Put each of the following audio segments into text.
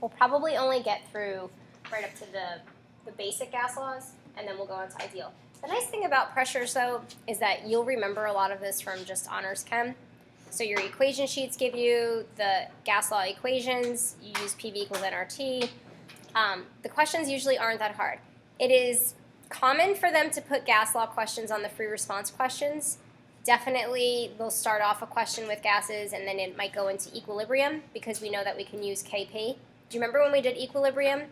We'll probably only get through right up to the basic gas laws, and then we'll go on to ideal. The nice thing about pressures, though, is that you'll remember a lot of this from just honors chem. So your equation sheets give you the gas law equations. You use PV equals nRT. The questions usually aren't that hard. It is common for them to put gas law questions on the free response questions. Definitely, they'll start off a question with gases, and then it might go into equilibrium, because we know that we can use Kp. Do you remember when we did equilibrium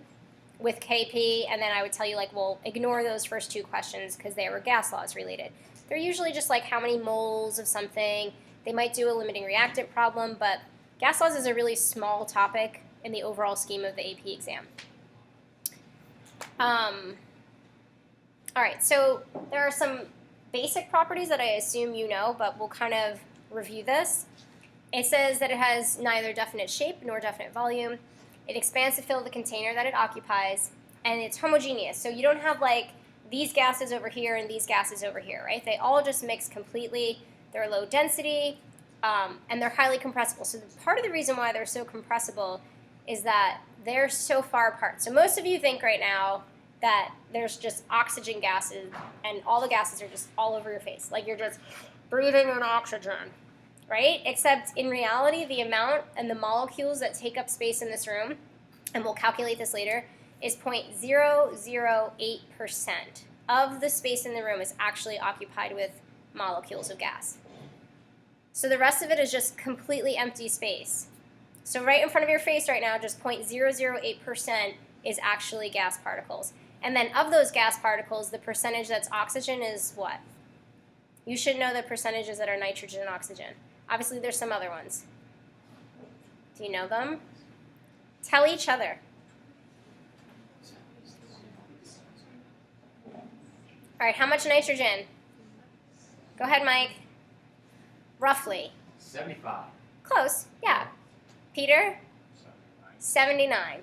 with Kp, and then I would tell you, like, well, ignore those first two questions because they were gas laws related. They're usually just like how many moles of something. They might do a limiting reactant problem, but gas laws is a really small topic in the overall scheme of the AP exam. All right, so there are some basic properties that I assume you know, but we'll kind of review this. It says that it has neither definite shape nor definite volume. It expands to fill the container that it occupies, and it's homogeneous. So you don't have like these gases over here and these gases over here, right? They all just mix completely. They're low density, and they're highly compressible. So part of the reason why they're so compressible is that they're so far apart. So most of you think right now that there's just oxygen gases, and all the gases are just all over your face. Like you're just breathing in oxygen, right? Except in reality, the amount and the molecules that take up space in this room, and we'll calculate this later, is 0.008% of the space in the room is actually occupied with molecules of gas. So the rest of it is just completely empty space. So right in front of your face right now, just 0.008% is actually gas particles. And then of those gas particles, the percentage that's oxygen is what? You should know the percentages that are nitrogen and oxygen. Obviously, there's some other ones. Do you know them? Tell each other. All right, how much nitrogen? Go ahead, Mike. Roughly. 75. Close, yeah. Peter? 79%.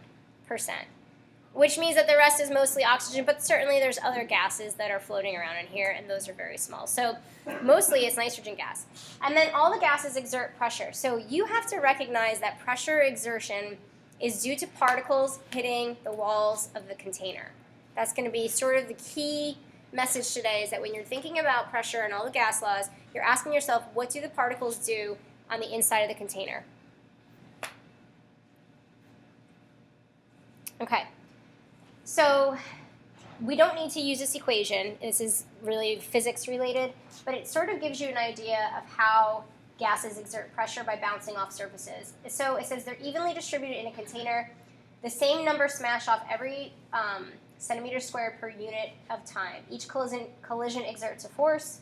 Which means that the rest is mostly oxygen, but certainly there's other gases that are floating around in here, and those are very small. So mostly it's nitrogen gas. And then all the gases exert pressure. So you have to recognize that pressure exertion is due to particles hitting the walls of the container. That's going to be sort of the key message today, is that when you're thinking about pressure and all the gas laws, you're asking yourself, what do the particles do on the inside of the container? Okay. So we don't need to use this equation. This is really physics related, but it sort of gives you an idea of how gases exert pressure by bouncing off surfaces. So it says they're evenly distributed in a container. The same number smash off every centimeter squared per unit of time. Each collision exerts a force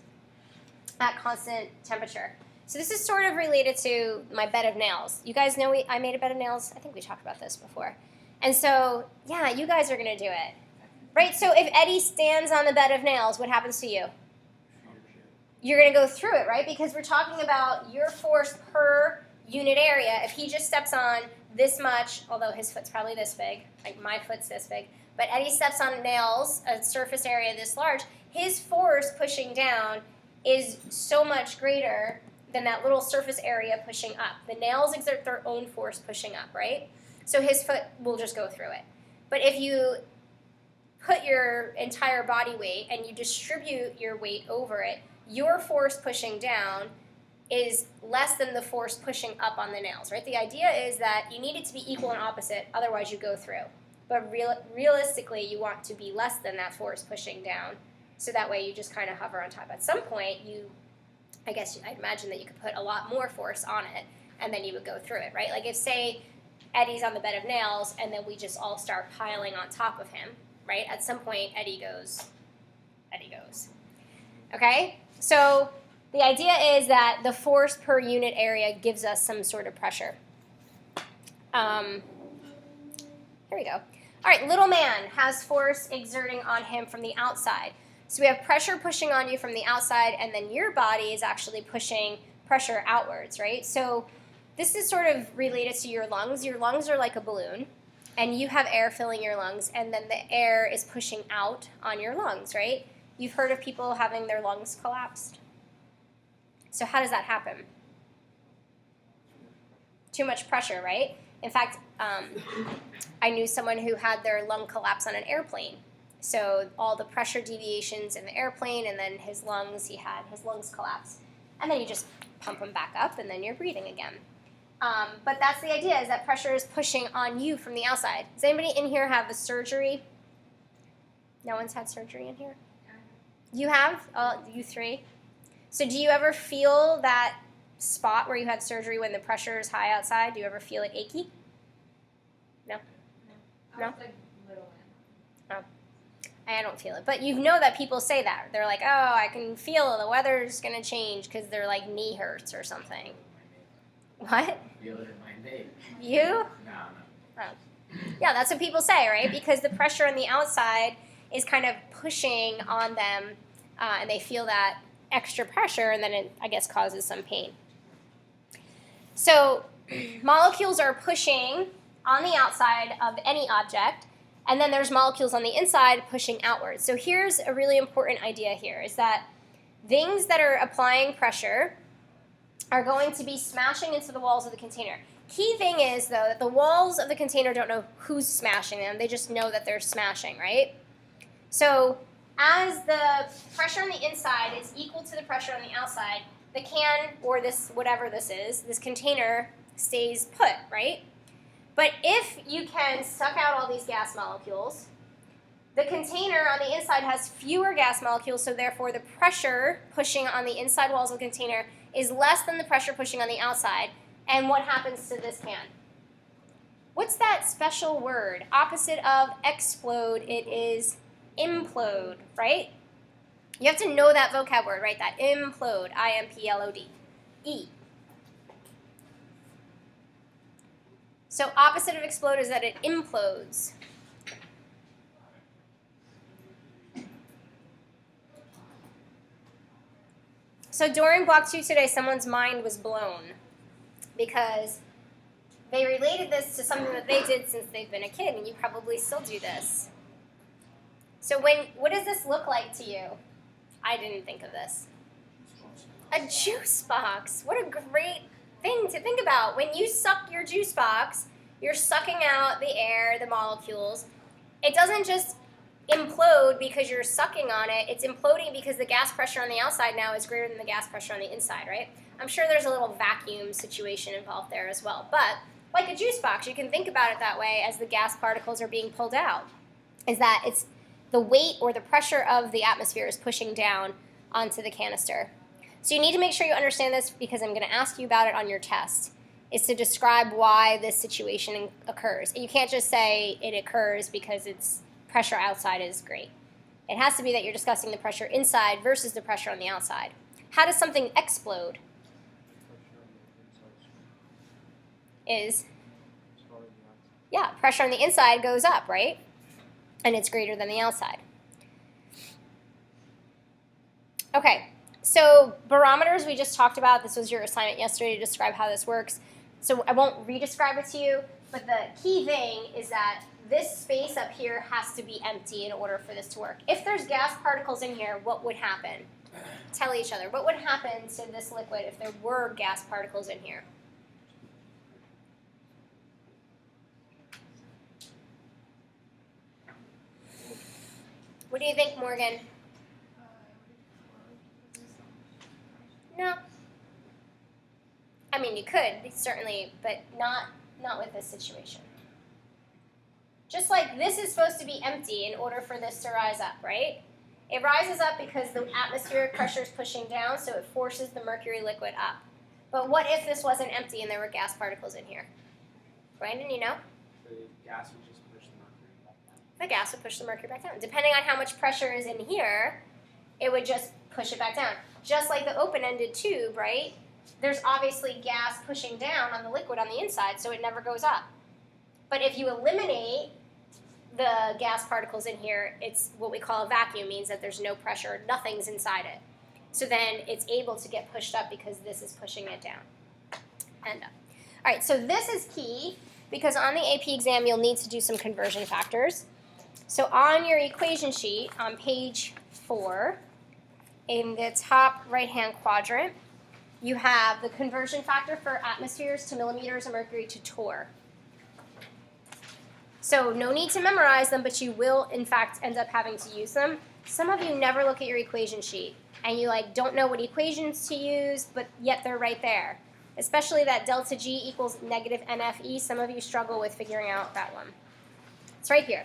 at constant temperature. So this is sort of related to my bed of nails. You guys know I made a bed of nails? I think we talked about this before. And so, yeah, you guys are going to do it. Right? So if Eddie stands on the bed of nails, what happens to you? You're going to go through it, right? Because we're talking about your force per unit area. If he just steps on this much, although his foot's probably this big, like my foot's this big, but Eddie steps on nails, a surface area this large, his force pushing down is so much greater than that little surface area pushing up. The nails exert their own force pushing up, right? So his foot will just go through it. But if you put your entire body weight and you distribute your weight over it, your force pushing down is less than the force pushing up on the nails, right? The idea is that you need it to be equal and opposite, otherwise you go through. But realistically, you want to be less than that force pushing down, so that way you just kind of hover on top. At some point, I'd imagine that you could put a lot more force on it, and then you would go through it, right? Like if, say, Eddie's on the bed of nails, and then we just all start piling on top of him, right? At some point, Eddie goes. Okay? So the idea is that the force per unit area gives us some sort of pressure. Here we go. All right, little man has force exerting on him from the outside. So we have pressure pushing on you from the outside, and then your body is actually pushing pressure outwards, right? So this is sort of related to your lungs. Your lungs are like a balloon, and you have air filling your lungs, and then the air is pushing out on your lungs, right? You've heard of people having their lungs collapsed. So how does that happen? Too much pressure, right? In fact, I knew someone who had their lung collapse on an airplane. So all the pressure deviations in the airplane, and then his lungs collapse. And then you just pump them back up, and then you're breathing again. But that's the idea, is that pressure is pushing on you from the outside. Does anybody in here have a surgery? No one's had surgery in here? You have? You three? So do you ever feel that spot where you had surgery when the pressure is high outside? Do you ever feel it achy? No? No? Oh. I don't feel it. But you know that people say that. They're like, oh, I can feel the weather's going to change because their like knee hurts or something. What? I feel it in my knee. You? No. Oh. Yeah, that's what people say, right? Because the pressure on the outside is kind of pushing on them, and they feel that extra pressure, and then it, I guess, causes some pain. So molecules are pushing on the outside of any object, and then there's molecules on the inside pushing outwards. So here's a really important idea here, is that things that are applying pressure are going to be smashing into the walls of the container. Key thing is, though, that the walls of the container don't know who's smashing them. They just know that they're smashing, right? So as the pressure on the inside is equal to the pressure on the outside, the can, or this, whatever this is, this container stays put, right? But if you can suck out all these gas molecules, the container on the inside has fewer gas molecules, so therefore the pressure pushing on the inside walls of the container is less than the pressure pushing on the outside. And what happens to this can? What's that special word? Opposite of explode, it is implode, right? You have to know that vocab word, right? That implode, I-M-P-L-O-D, E. So opposite of explode is that it implodes. So during Block 2 today, someone's mind was blown because they related this to something that they did since they've been a kid, and you probably still do this. So what does this look like to you? I didn't think of this. A juice box. What a great thing to think about. When you suck your juice box, you're sucking out the air, the molecules. It doesn't just implode because you're sucking on it. It's imploding because the gas pressure on the outside now is greater than the gas pressure on the inside, right? I'm sure there's a little vacuum situation involved there as well. But like a juice box, you can think about it that way as the gas particles are being pulled out, is that it's the weight or the pressure of the atmosphere is pushing down onto the canister. So you need to make sure you understand this, because I'm going to ask you about it on your test, is to describe why this situation occurs. And you can't just say it occurs because it's pressure outside is great. It has to be that you're discussing the pressure inside versus the pressure on the outside. How does something explode? Pressure on the inside goes up, right? And it's greater than the outside. Okay, so barometers we just talked about. This was your assignment yesterday to describe how this works. So I won't re-describe it to you, but the key thing is that this space up here has to be empty in order for this to work. If there's gas particles in here, what would happen? Tell each other. What would happen to this liquid if there were gas particles in here? What do you think, Morgan? No. I mean, you could, certainly, but not with this situation. Just like this is supposed to be empty in order for this to rise up, right? It rises up because the atmospheric pressure is pushing down, so it forces the mercury liquid up. But what if this wasn't empty and there were gas particles in here? Brandon, you know? The gas would just push the mercury back down. The gas would push the mercury back down. Depending on how much pressure is in here, it would just push it back down. Just like the open-ended tube, right? There's obviously gas pushing down on the liquid on the inside, so it never goes up. But if you eliminate the gas particles in here, it's what we call a vacuum, means that there's no pressure, nothing's inside it. So then it's able to get pushed up because this is pushing it down and up. All right, so this is key because on the AP exam you'll need to do some conversion factors. So on your equation sheet on page 4, in the top right-hand quadrant, you have the conversion factor for atmospheres to millimeters of mercury to torr. So no need to memorize them, but you will, in fact, end up having to use them. Some of you never look at your equation sheet, and you don't know what equations to use, but yet they're right there. Especially that delta G equals negative NFE. Some of you struggle with figuring out that one. It's right here.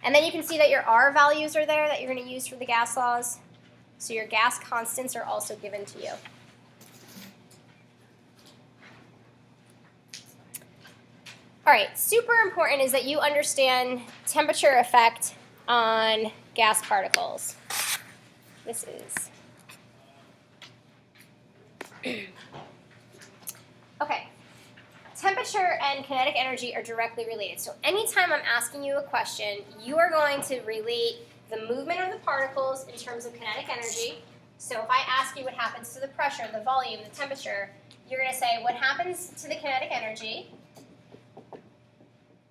And then you can see that your R values are there that you're going to use for the gas laws. So your gas constants are also given to you. All right, super important is that you understand temperature effect on gas particles. This is. Okay, temperature and kinetic energy are directly related. So anytime I'm asking you a question, you are going to relate the movement of the particles in terms of kinetic energy. So if I ask you what happens to the pressure, the volume, the temperature, you're going to say what happens to the kinetic energy.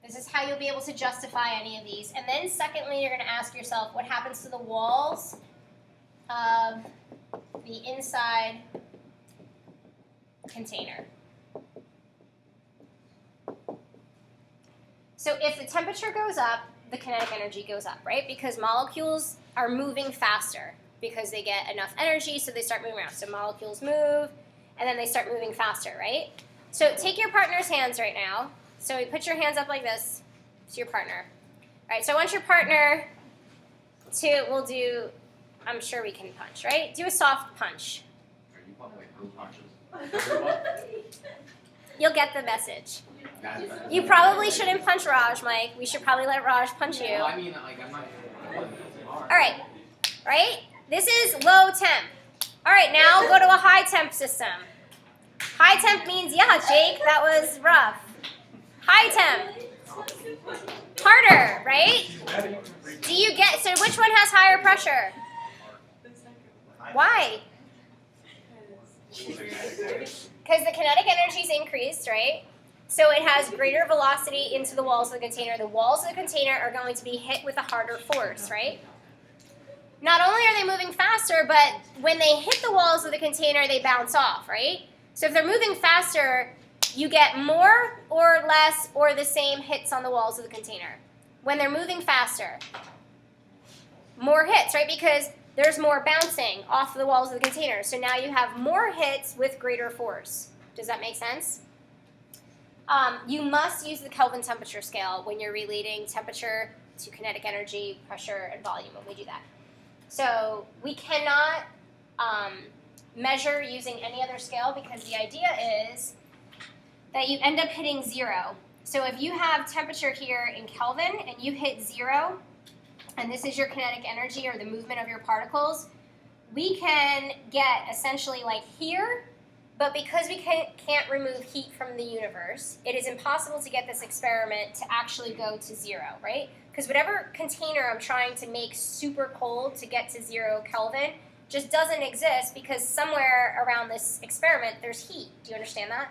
This is how you'll be able to justify any of these. And then secondly, you're going to ask yourself what happens to the walls of the inside container. So if the temperature goes up, the kinetic energy goes up, right? Because molecules are moving faster because they get enough energy, so they start moving around. So molecules move, and then they start moving faster, right? So take your partner's hands right now. So you put your hands up like this to your partner. All right, so I want your partner to, we'll do, I'm sure we can punch, right? Do a soft punch. Are you probably group punches? You'll get the message. You probably shouldn't punch Raj, Mike. We should probably let Raj punch you. Well, I mean, like, I'm not. All right, right? This is low temp. All right, now go to a high temp system. High temp means, yeah, Jake, that was rough. High temp. Harder, right? Do you get, so which one has higher pressure? Why? Because the kinetic energy is increased, right? So it has greater velocity into the walls of the container. The walls of the container are going to be hit with a harder force, right? Not only are they moving faster, but when they hit the walls of the container, they bounce off, right? So if they're moving faster, you get more or less or the same hits on the walls of the container. When they're moving faster, more hits, right? Because there's more bouncing off the walls of the container. So now you have more hits with greater force. Does that make sense? You must use the Kelvin temperature scale when you're relating temperature to kinetic energy, pressure, and volume when we do that. So we cannot measure using any other scale because the idea is that you end up hitting 0. So if you have temperature here in Kelvin and you hit 0, and this is your kinetic energy or the movement of your particles, we can get essentially like here, but because we can't remove heat from the universe, it is impossible to get this experiment to actually go to 0, right? Because whatever container I'm trying to make super cold to get to 0 Kelvin just doesn't exist because somewhere around this experiment there's heat. Do you understand that?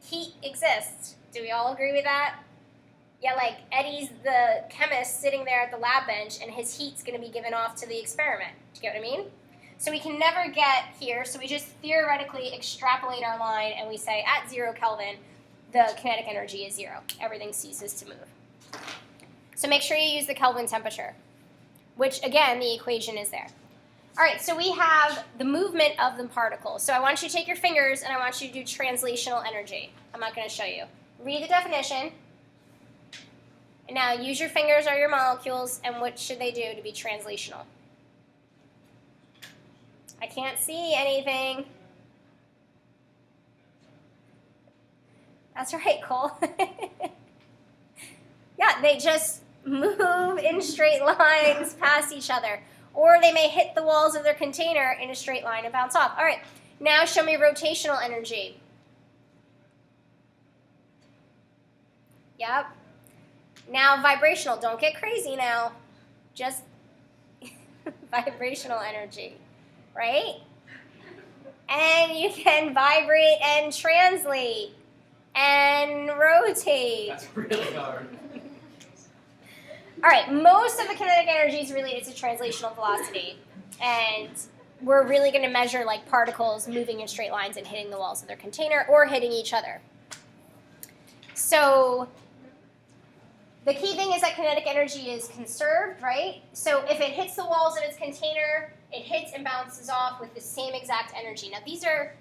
Heat exists. Do we all agree with that? Yeah, like Eddie's the chemist sitting there at the lab bench and his heat's going to be given off to the experiment. Do you get what I mean? So we can never get here, so we just theoretically extrapolate our line and we say at 0 Kelvin, the kinetic energy is 0. Everything ceases to move. So make sure you use the Kelvin temperature, which again, the equation is there. All right, so we have the movement of the particles. So I want you to take your fingers and I want you to do translational energy. I'm not going to show you. Read the definition. And now use your fingers or your molecules, and what should they do to be translational? I can't see anything. That's right, Cole. Yeah, they just move in straight lines past each other. Or they may hit the walls of their container in a straight line and bounce off. All right, now show me rotational energy. Yep. Now vibrational. Don't get crazy now. Just vibrational energy, right? And you can vibrate and translate and rotate. That's really hard. All right, most of the kinetic energy is related to translational velocity. And we're really going to measure like particles moving in straight lines and hitting the walls of their container or hitting each other. So the key thing is that kinetic energy is conserved, right? So if it hits the walls of its container, it hits and bounces off with the same exact energy. Now these are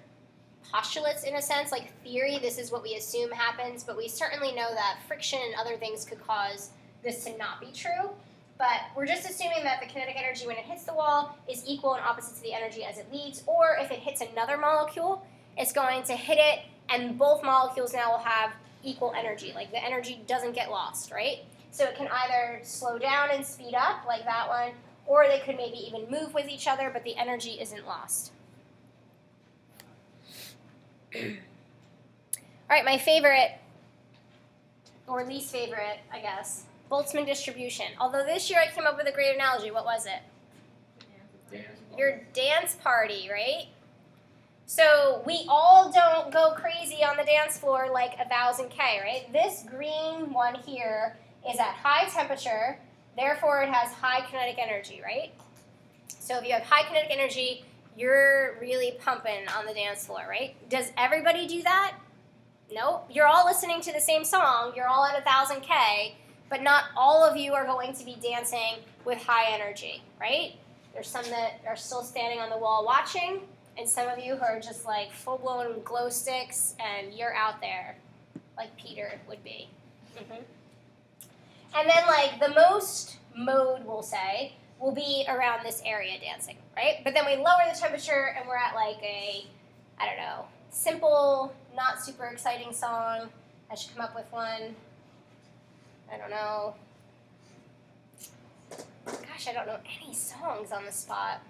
postulates in a sense, like theory. This is what we assume happens, but we certainly know that friction and other things could cause this to not be true. But we're just assuming that the kinetic energy when it hits the wall is equal and opposite to the energy as it leaves, or if it hits another molecule, it's going to hit it and both molecules now will have equal energy. Like the energy doesn't get lost, right? So it can either slow down and speed up like that one, or they could maybe even move with each other, but the energy isn't lost. All right, my favorite, or least favorite, I guess, Boltzmann distribution. Although this year I came up with a great analogy. What was it? Your dance party, right? So we all don't go crazy on the dance floor like 1000K, right? This green one here is at high temperature, therefore it has high kinetic energy, right? So if you have high kinetic energy, you're really pumping on the dance floor, right? Does everybody do that? Nope. You're all listening to the same song, you're all at 1000K, but not all of you are going to be dancing with high energy, right? There's some that are still standing on the wall watching, and some of you who are just like full-blown glow sticks, and you're out there, like Peter would be. And then like the most mode, we'll say, will be around this area dancing, right? But then we lower the temperature, and we're at like a, I don't know, simple, not super exciting song. I should come up with one. I don't know. Gosh, I don't know any songs on the spot.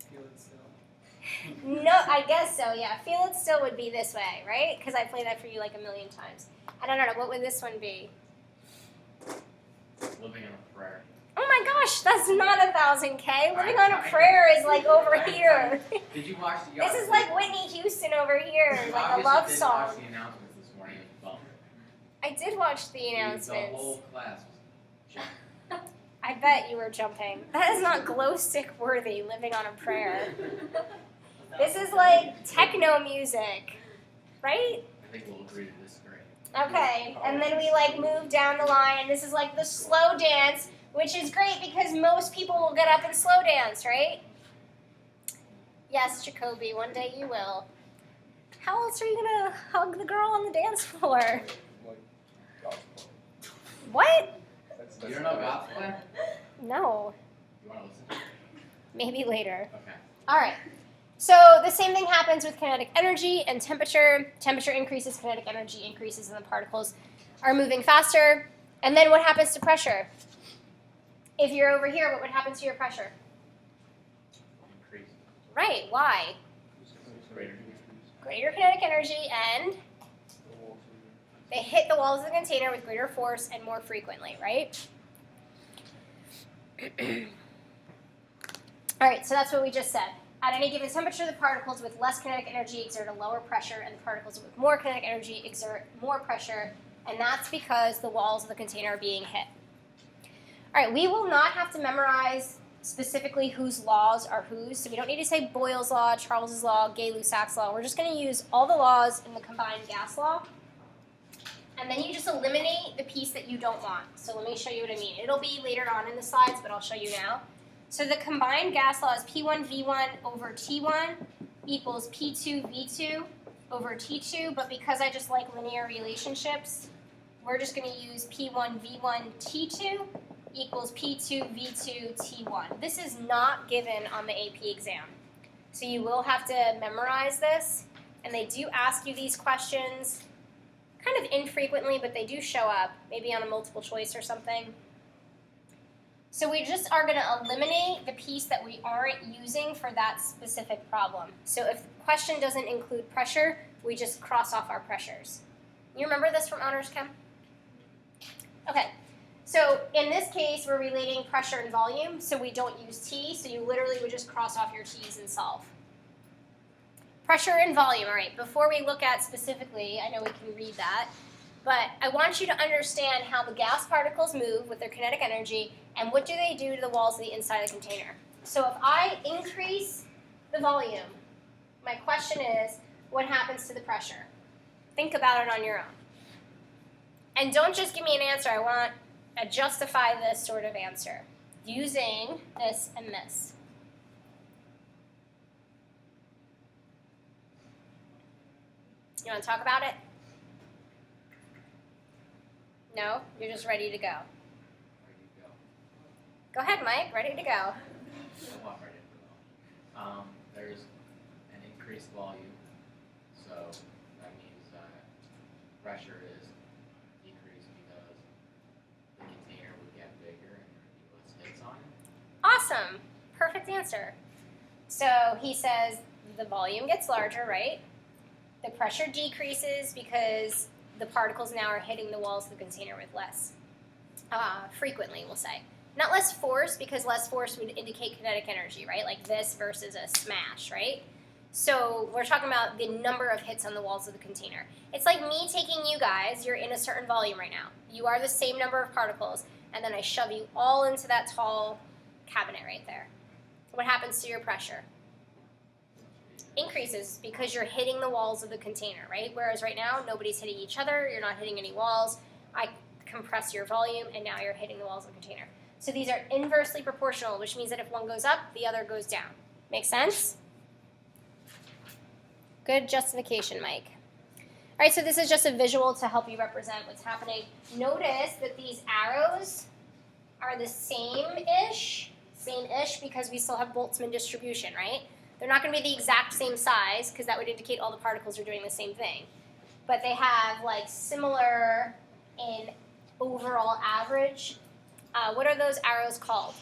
Feel it still. No, I guess so, yeah. Feel It Still would be this way, right? Because I played that for you like a million times. I don't know, what would this one be? Living on a prayer. Oh my gosh, that's not 1000K. Living on a Prayer is like over here. Did you watch the? This is like Whitney Houston over here, like a love song. Watch the announcements this morning on the phone. I did watch the announcements. The whole class was jumping. I bet you were jumping. That is not glow stick worthy, Living on a Prayer. This is like techno music, right? I think we'll agree to disagree. Okay, and then we like move down the line, and this is like the slow dance, which is great because most people will get up and slow dance, right? Yes, Jacoby, one day you will. How else are you gonna hug the girl on the dance floor? What? You don't know gospel? No. You want to listen? Maybe later. Okay. All right. So the same thing happens with kinetic energy and temperature. Temperature increases, kinetic energy increases, and the particles are moving faster. And then what happens to pressure? If you're over here, what would happen to your pressure? Increase. Right, why? Greater. Greater kinetic energy, and they hit the walls of the container with greater force and more frequently, right? All right, so that's what we just said. At any given temperature, the particles with less kinetic energy exert a lower pressure, and the particles with more kinetic energy exert more pressure, and that's because the walls of the container are being hit. All right, we will not have to memorize specifically whose laws are whose, so we don't need to say Boyles Law, Charles's Law, Gay-Lussac's Law. We're just going to use all the laws in the combined gas law, and then you just eliminate the piece that you don't want. So let me show you what I mean. It'll be later on in the slides, but I'll show you now. So the combined gas law is P1V1 over T1 equals P2V2 over T2, but because I just like linear relationships, we're just going to use P1V1 T2 equals P2V2 T1. This is not given on the AP exam. So you will have to memorize this, and they do ask you these questions kind of infrequently, but they do show up, maybe on a multiple choice or something. So we just are going to eliminate the piece that we aren't using for that specific problem. So if the question doesn't include pressure, we just cross off our pressures. You remember this from Honors Chem? Okay, so in this case, we're relating pressure and volume, so we don't use T, so you literally would just cross off your T's and solve. Pressure and volume, all right, before we look at specifically, I know we can read that, but I want you to understand how the gas particles move with their kinetic energy and what do they do to the walls of the inside of the container. So if I increase the volume, my question is, what happens to the pressure? Think about it on your own. And don't just give me an answer. I want a justify this sort of answer using this and this. You want to talk about it? No? You're just ready to go. Ready to go. Go ahead, Mike. Ready to go. Somewhat ready to go. There's an increased volume, so that means that pressure is decreased because the container would get bigger and there would be less hits on it. Awesome. Perfect answer. So he says the volume gets larger, right? The pressure decreases because the particles now are hitting the walls of the container with less frequently, we'll say. Not less force, because less force would indicate kinetic energy, right? Like this versus a smash, right? So we're talking about the number of hits on the walls of the container. It's like me taking you guys, you're in a certain volume right now. You are the same number of particles, and then I shove you all into that tall cabinet right there. What happens to your pressure? Increases because you're hitting the walls of the container, right? Whereas right now, nobody's hitting each other, you're not hitting any walls. I compress your volume, and now you're hitting the walls of the container. So these are inversely proportional, which means that if one goes up, the other goes down. Make sense? Good justification, Mike. All right, so this is just a visual to help you represent what's happening. Notice that these arrows are the same-ish because we still have Boltzmann distribution, right? They're not going to be the exact same size because that would indicate all the particles are doing the same thing. But they have like similar in overall average. What are those arrows called?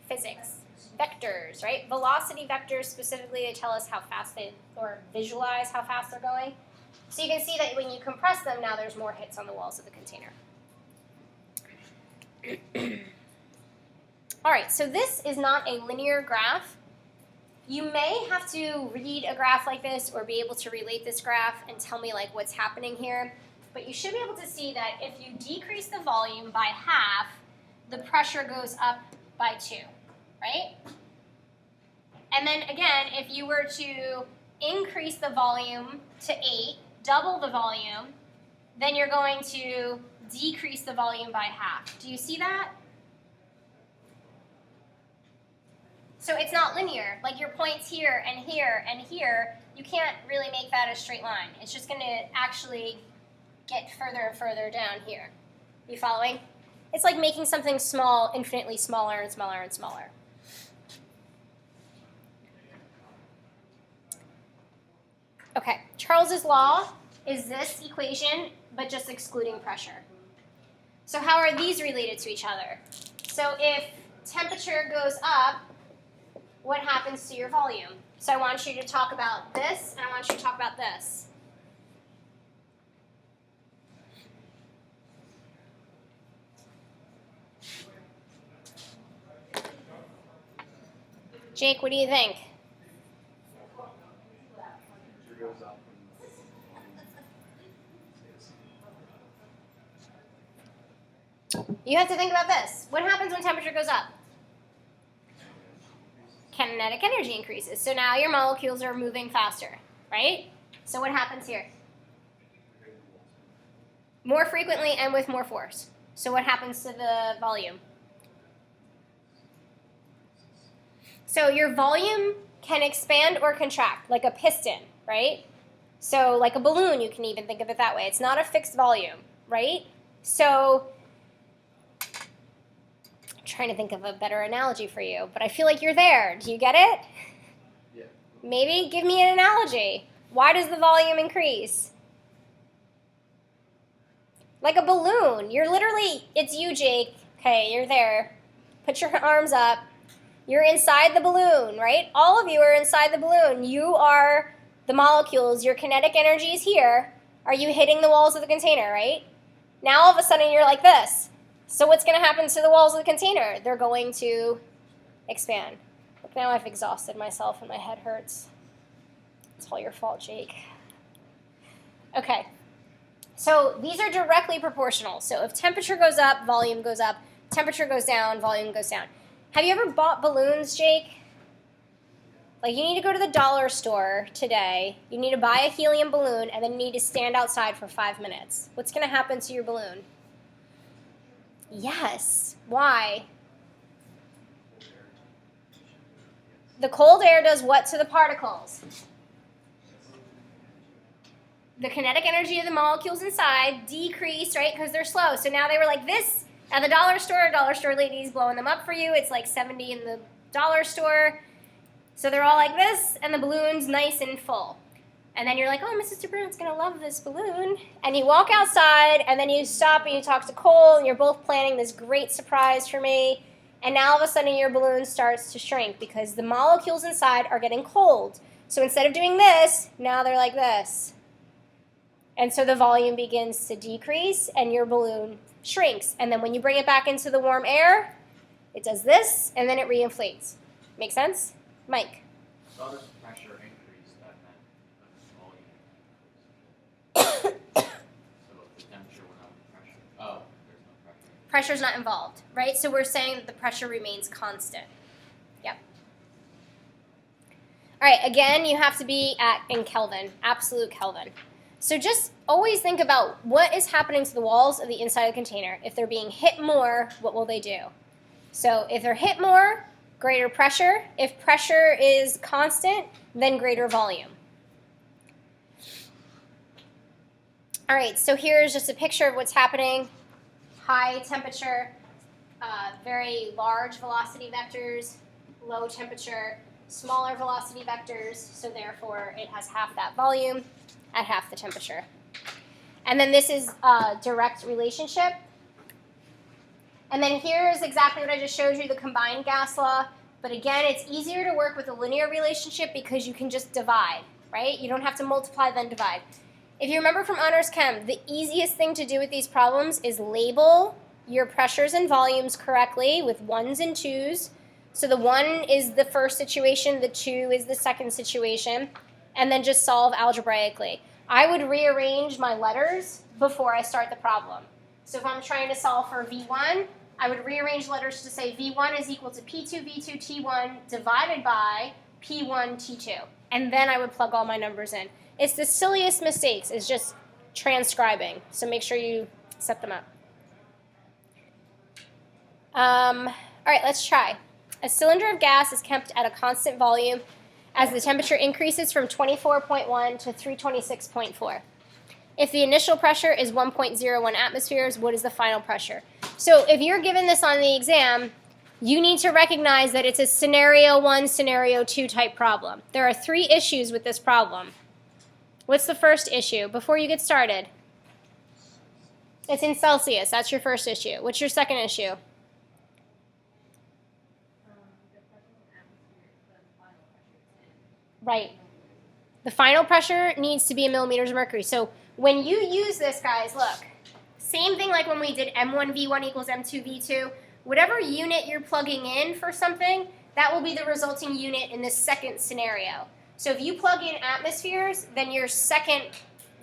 Physics. Vectors, right? Velocity vectors specifically, they tell us how fast they, or visualize how fast they're going. So you can see that when you compress them, now there's more hits on the walls of the container. All right, so this is not a linear graph. You may have to read a graph like this or be able to relate this graph and tell me like what's happening here. But you should be able to see that if you decrease the volume by half, the pressure goes up by 2, right? And then again, if you were to increase the volume to 8, double the volume, then you're going to decrease the volume by half. Do you see that? So it's not linear. Like your points here and here and here, you can't really make that a straight line. It's just going to actually get further and further down here. You following? It's like making something small infinitely smaller and smaller and smaller. Okay, Charles's law is this equation, but just excluding pressure. So how are these related to each other? So if temperature goes up, what happens to your volume? So I want you to talk about this, and I want you to talk about this. Jake, what do you think? You have to think about this. What happens when temperature goes up? Kinetic energy increases. So now your molecules are moving faster, right? So what happens here? More frequently and with more force. So what happens to the volume? So your volume can expand or contract, like a piston, right? So like a balloon, you can even think of it that way. It's not a fixed volume, right? So I'm trying to think of a better analogy for you, but I feel like you're there. Do you get it? Yeah. Maybe give me an analogy. Why does the volume increase? Like a balloon. You're literally, it's you, Jake. Okay, you're there. Put your arms up. You're inside the balloon, right? All of you are inside the balloon. You are the molecules. Your kinetic energy is here. Are you hitting the walls of the container, right? Now all of a sudden you're like this. So what's going to happen to the walls of the container? They're going to expand. Look, now I've exhausted myself and my head hurts. It's all your fault, Jake. Okay. So these are directly proportional. So if temperature goes up, volume goes up. Temperature goes down, volume goes down. Have you ever bought balloons, Jake? Like you need to go to the dollar store today, you need to buy a helium balloon, and then you need to stand outside for 5 minutes. What's going to happen to your balloon? Yes. Why? The cold air does what to the particles? The kinetic energy of the molecules inside decrease, right, because they're slow. So now they were like this at the dollar store lady's blowing them up for you. It's like 70 in the dollar store. So they're all like this, and the balloon's nice and full. And then you're like, oh, Mrs. DeBruin's going to love this balloon. And you walk outside, and then you stop and you talk to Cole, and you're both planning this great surprise for me. And now all of a sudden your balloon starts to shrink because the molecules inside are getting cold. So instead of doing this, now they're like this. And so the volume begins to decrease, and your balloon shrinks. And then when you bring it back into the warm air, it does this, and then it reinflates. Make sense? Mike? So this pressure increase that meant the volume increased. So if the temperature went up, pressure. Oh, there's no pressure. Pressure's not involved, right? So we're saying that the pressure remains constant. Yep. All right, again, you have to be in Kelvin, absolute Kelvin. So just always think about what is happening to the walls of the inside of the container. If they're being hit more, what will they do? So if they're hit more, greater pressure. If pressure is constant, then greater volume. All right, so here's just a picture of what's happening. High temperature, very large velocity vectors, low temperature, smaller velocity vectors, so therefore it has half that volume at half the temperature. And then this is a direct relationship. And then here's exactly what I just showed you, the combined gas law. But again, it's easier to work with a linear relationship because you can just divide, right? You don't have to multiply, then divide. If you remember from Honors Chem, the easiest thing to do with these problems is label your pressures and volumes correctly with 1s and 2s. So the 1 is the first situation, the 2 is the second situation, and then just solve algebraically. I would rearrange my letters before I start the problem. So if I'm trying to solve for V1, I would rearrange letters to say V1 is equal to P2 V2 T1 divided by P1 T2. And then I would plug all my numbers in. It's the silliest mistakes, is just transcribing. So make sure you set them up. All right, let's try. A cylinder of gas is kept at a constant volume as the temperature increases from 24.1 to 326.4. If the initial pressure is 1.01 atmospheres, what is the final pressure? So if you're given this on the exam, you need to recognize that it's a scenario 1, scenario 2 type problem. There are 3 issues with this problem. What's the first issue before you get started? It's in Celsius. That's your first issue. What's your second issue? Right. The final pressure needs to be in millimeters of mercury. So when you use this, guys, look, same thing like when we did M1V1 equals M2V2. Whatever unit you're plugging in for something, that will be the resulting unit in this second scenario. So if you plug in atmospheres, then your second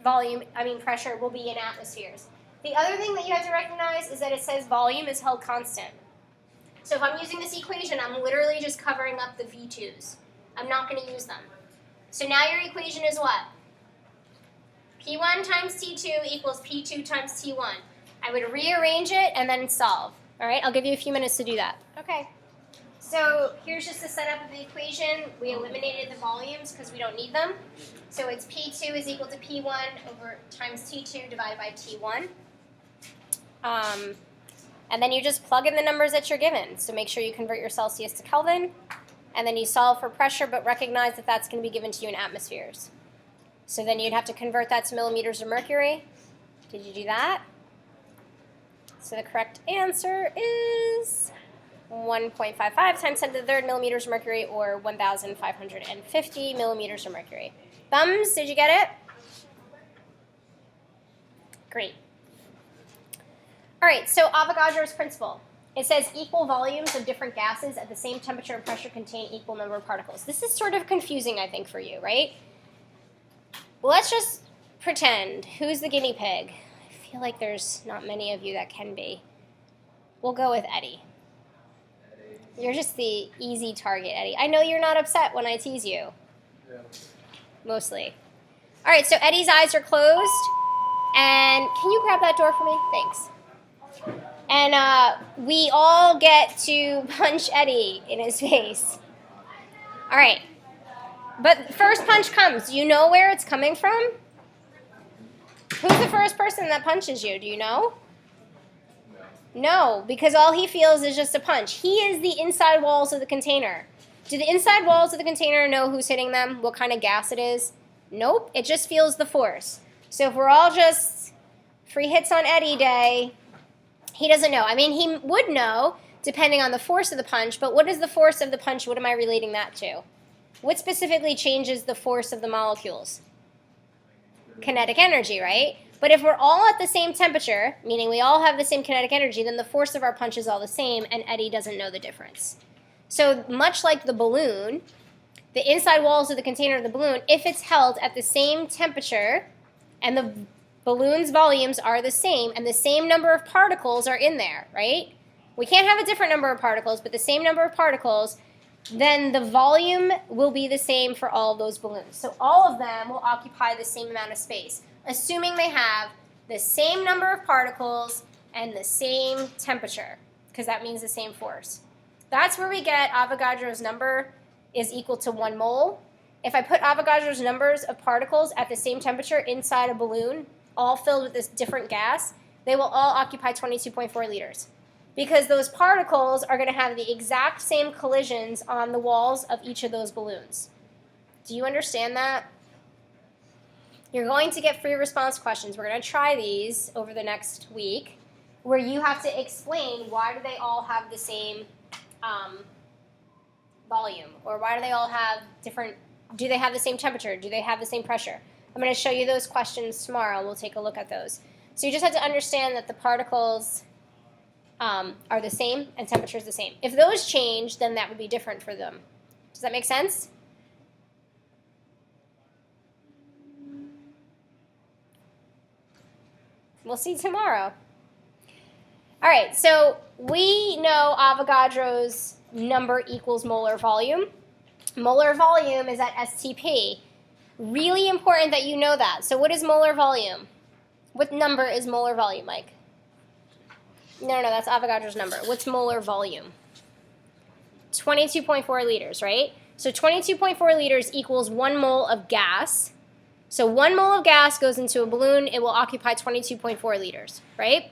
pressure will be in atmospheres. The other thing that you have to recognize is that it says volume is held constant. So if I'm using this equation, I'm literally just covering up the V2s. I'm not going to use them. So now your equation is what? P1 times T2 equals P2 times T1. I would rearrange it and then solve. All right, I'll give you a few minutes to do that. Okay. So here's just the setup of the equation. We eliminated the volumes because we don't need them. So it's P2 is equal to P1 over times T2 divided by T1. And then you just plug in the numbers that you're given. So make sure you convert your Celsius to Kelvin. And then you solve for pressure, but recognize that that's going to be given to you in atmospheres. So then you'd have to convert that to millimeters of mercury. Did you do that? So the correct answer is 1.55 times 10 to the third millimeters of mercury, or 1,550 millimeters of mercury. Thumbs, did you get it? Great. All right, so Avogadro's principle. It says equal volumes of different gases at the same temperature and pressure contain equal number of particles. This is sort of confusing, I think, for you, right? Well, let's just pretend. Who's the guinea pig? I feel like there's not many of you that can be. We'll go with Eddie. You're just the easy target, Eddie. I know you're not upset when I tease you. Yeah. Mostly. All right, so Eddie's eyes are closed. And can you grab that door for me? Thanks. And we all get to punch Eddie in his face. All right. But first punch comes. Do you know where it's coming from? Who's the first person that punches you? Do you know? No, because all he feels is just a punch. He is the inside walls of the container. Do the inside walls of the container know who's hitting them? What kind of gas it is? Nope. It just feels the force. So if we're all just free hits on Eddie day, he doesn't know. I mean, he would know depending on the force of the punch, but what is the force of the punch? What am I relating that to? What specifically changes the force of the molecules? Kinetic energy, right? But if we're all at the same temperature, meaning we all have the same kinetic energy, then the force of our punch is all the same, and Eddie doesn't know the difference. So much like the balloon, the inside walls of the container of the balloon, if it's held at the same temperature and the balloon's volumes are the same and the same number of particles are in there, right? We can't have a different number of particles, but the same number of particles, then the volume will be the same for all of those balloons. So all of them will occupy the same amount of space, assuming they have the same number of particles and the same temperature, because that means the same force. That's where we get Avogadro's number is equal to 1 mole. If I put Avogadro's numbers of particles at the same temperature inside a balloon, all filled with this different gas, they will all occupy 22.4 liters. Because those particles are going to have the exact same collisions on the walls of each of those balloons. Do you understand that? You're going to get free response questions. We're going to try these over the next week, where you have to explain why do they all have the same volume, or why do they all have different, do they have the same temperature, do they have the same pressure? I'm going to show you those questions tomorrow. We'll take a look at those. So you just have to understand that the particles are the same and temperature is the same. If those change, then that would be different for them. Does that make sense? We'll see tomorrow. All right, so we know Avogadro's number equals molar volume. Molar volume is at STP. Really important that you know that. So what is molar volume? What number is molar volume, Mike? No, that's Avogadro's number. What's molar volume? 22.4 liters, right? So 22.4 liters equals 1 mole of gas. So 1 mole of gas goes into a balloon. It will occupy 22.4 liters, right?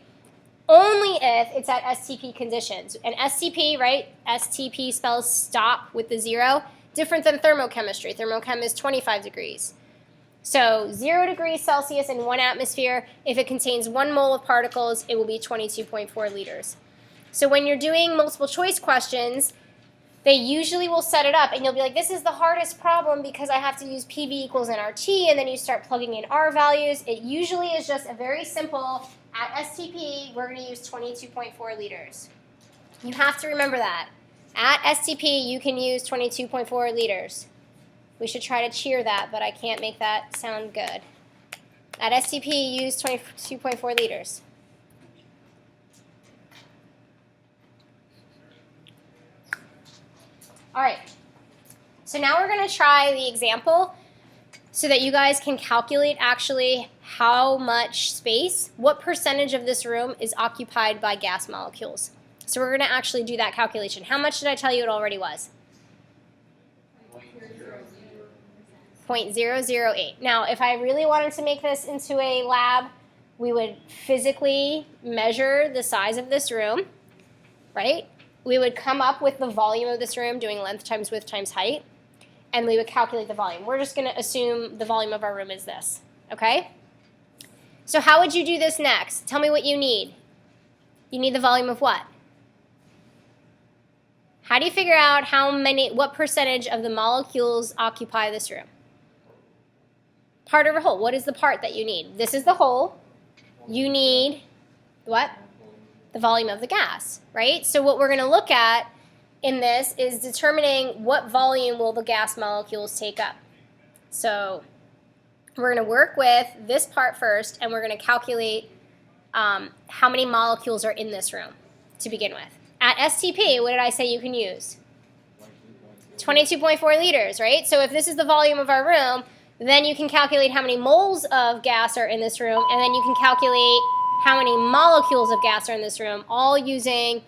Only if it's at STP conditions. And STP, right? STP spells stop with the 0. Different than thermochemistry. Thermochem is 25 degrees. So 0 degrees Celsius in 1 atmosphere, if it contains 1 mole of particles, it will be 22.4 liters. So when you're doing multiple choice questions, they usually will set it up, and you'll be like, this is the hardest problem because I have to use PV equals nRT, and then you start plugging in R values. It usually is just a very simple, at STP, we're going to use 22.4 liters. You have to remember that. At STP, you can use 22.4 liters. We should try to cheer that, but I can't make that sound good. At STP, use 22.4 liters. All right, so now we're going to try the example so that you guys can calculate actually how much space, what percentage of this room is occupied by gas molecules. So we're going to actually do that calculation. How much did I tell you it already was? 0.008. Now, if I really wanted to make this into a lab, we would physically measure the size of this room, right? We would come up with the volume of this room, doing length times width times height, and we would calculate the volume. We're just going to assume the volume of our room is this, okay? So how would you do this next? Tell me what you need. You need the volume of what? How do you figure out what percentage of the molecules occupy this room? Part over whole. What is the part that you need? This is the whole. You need what? The volume of the gas, right? So what we're going to look at in this is determining what volume will the gas molecules take up. So we're going to work with this part first, and we're going to calculate how many molecules are in this room to begin with. At STP, what did I say you can use? 22.4 liters, right? So if this is the volume of our room, then you can calculate how many moles of gas are in this room, and then you can calculate how many molecules of gas are in this room, all using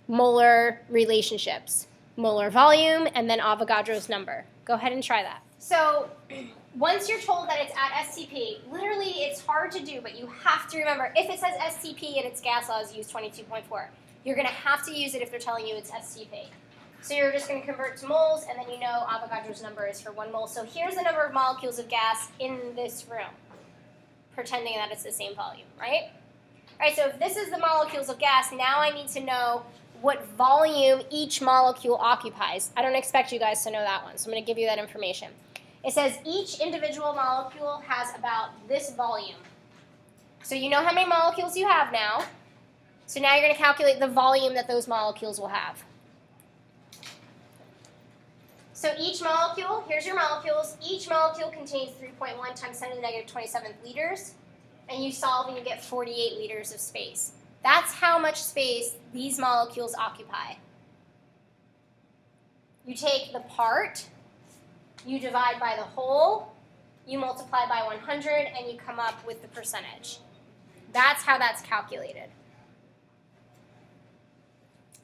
molar relationships. Molar volume, and then Avogadro's number. Go ahead and try that. So once you're told that it's at STP, literally it's hard to do, but you have to remember, if it says STP and its gas laws use 22.4, you're going to have to use it if they're telling you it's STP. So you're just going to convert to moles, and then you know Avogadro's number is for 1 mole. So here's the number of molecules of gas in this room, pretending that it's the same volume, right? All right, so if this is the molecules of gas, now I need to know what volume each molecule occupies. I don't expect you guys to know that one, so I'm going to give you that information. It says each individual molecule has about this volume. So you know how many molecules you have now. So now you're going to calculate the volume that those molecules will have. So each molecule, here's your molecules, each molecule contains 3.1 times 10 to the negative 27th liters, and you solve and you get 48 liters of space. That's how much space these molecules occupy. You take the part, you divide by the whole, you multiply by 100, and you come up with the percentage. That's how that's calculated.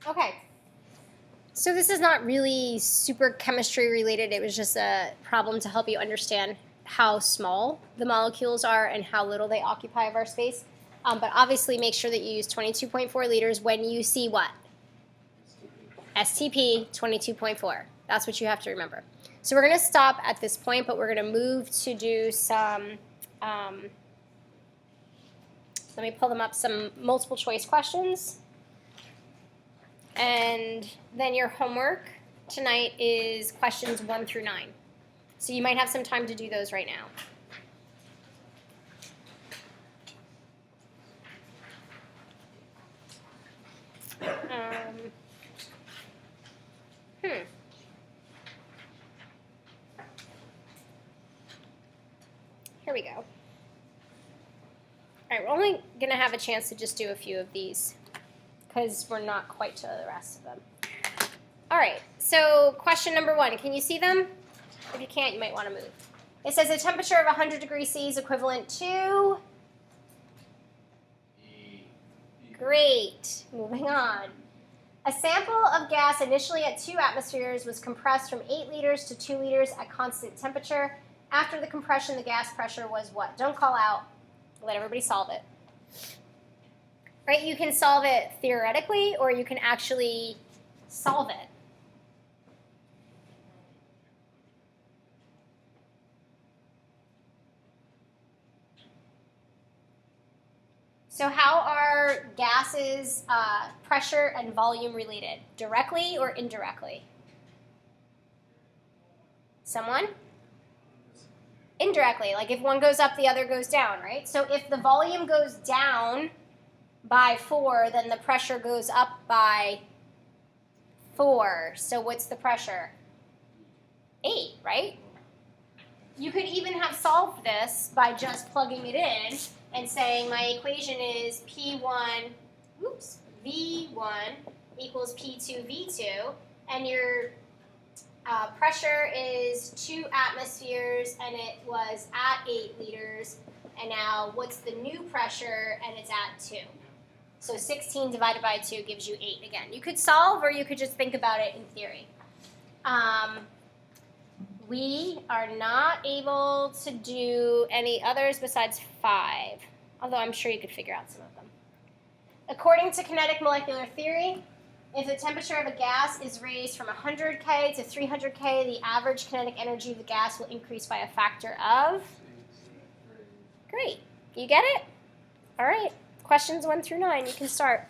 Okay. So this is not really super chemistry related. It was just a problem to help you understand how small the molecules are and how little they occupy of our space. But obviously make sure that you use 22.4 liters when you see what? STP 22.4. That's what you have to remember. So we're going to stop at this point, but we're going to move to do some, let me pull them up, some multiple choice questions. And then your homework tonight is questions 1 through 9. So you might have some time to do those right now. Here we go. All right, we're only going to have a chance to just do a few of these because we're not quite to the rest of them. All right, so question number 1. Can you see them? If you can't, you might want to move. It says a temperature of 100 degrees C is equivalent to... Great. Moving on. A sample of gas initially at 2 atmospheres was compressed from 8 liters to 2 liters at constant temperature. After the compression, the gas pressure was what? Don't call out. Let everybody solve it. Right? You can solve it theoretically, or you can actually solve it. So how are gases pressure and volume related? Directly or indirectly? Someone? Indirectly. Like if one goes up, the other goes down, right? So if the volume goes down by 4, then the pressure goes up by 4. So what's the pressure? 8, right? You could even have solved this by just plugging it in and saying my equation is V1 equals P2 V2, and your pressure is 2 atmospheres, and it was at 8 liters, and now what's the new pressure, and it's at 2. So 16 divided by 2 gives you 8 again. You could solve, or you could just think about it in theory. We are not able to do any others besides 5, although I'm sure you could figure out some of them. According to kinetic molecular theory, if the temperature of a gas is raised from 100 K to 300 K, the average kinetic energy of the gas will increase by a factor of? Great. You get it? All right. Questions 1 through 9. You can start.